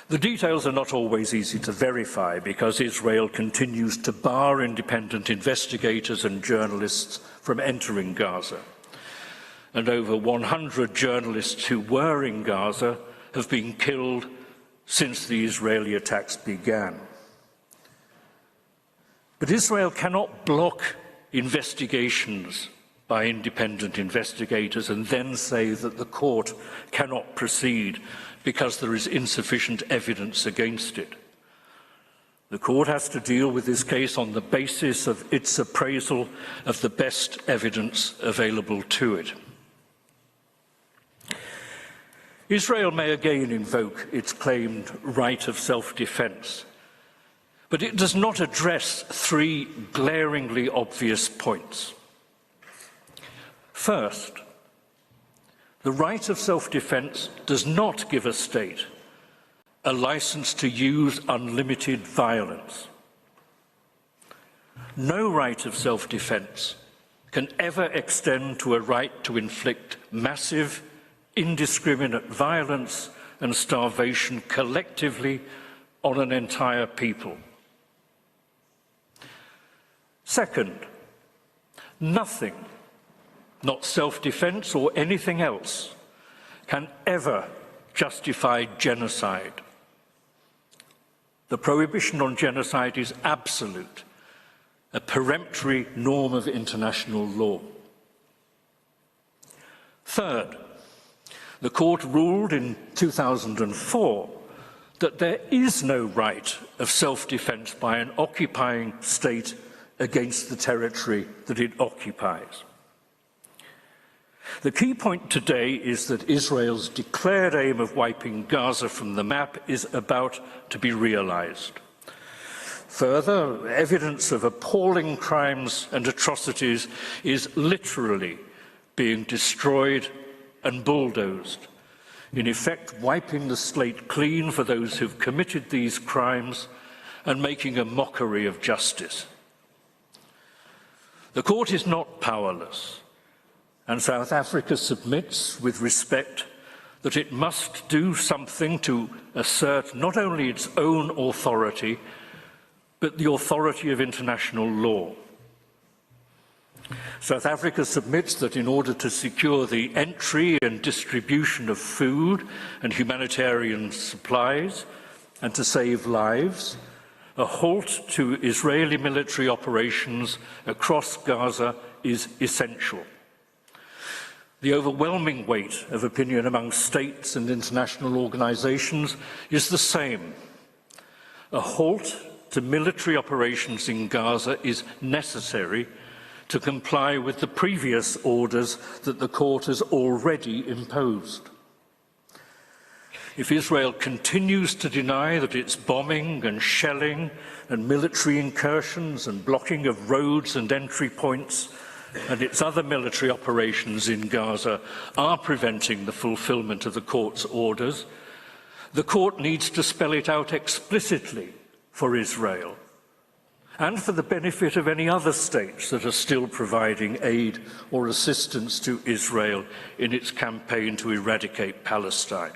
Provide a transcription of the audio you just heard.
The details are not always easy to verify because Israel continues to bar independent investigators and journalists from entering Gaza. And over 100 journalists who were in Gaza have been killed since the Israeli attacks began. But Israel cannot block investigations by independent investigators and then say that the court cannot proceed because there is insufficient evidence against it. The court has to deal with this case on the basis of its appraisal of the best evidence available to it. Israel may again invoke its claimed right of self-defense, but it does not address three glaringly obvious points. First, the right of self-defense does not give a state a license to use unlimited violence. No right of self-defense can ever extend to a right to inflict massive, indiscriminate violence and starvation collectively on an entire people. Second, nothing, not self-defense or anything else, can ever justify genocide. The prohibition on genocide is absolute, a peremptory norm of international law. Third, the court ruled in 2004 that there is no right of self-defense by an occupying state against the territory that it occupies. The key point today is that Israel's declared aim of wiping Gaza from the map is about to be realized. Further, evidence of appalling crimes and atrocities is literally being destroyed and bulldozed, in effect wiping the slate clean for those who've committed these crimes and making a mockery of justice. The court is not powerless, and South Africa submits with respect that it must do something to assert not only its own authority, but the authority of international law. South Africa submits that in order to secure the entry and distribution of food and humanitarian supplies and to save lives, a halt to Israeli military operations across Gaza is essential. The overwhelming weight of opinion among states and international organizations is the same. A halt to military operations in Gaza is necessary to comply with the previous orders that the court has already imposed. If Israel continues to deny that its bombing and shelling and military incursions and blocking of roads and entry points and its other military operations in Gaza are preventing the fulfillment of the court's orders, the court needs to spell it out explicitly for Israel and for the benefit of any other states that are still providing aid or assistance to Israel in its campaign to eradicate Palestine.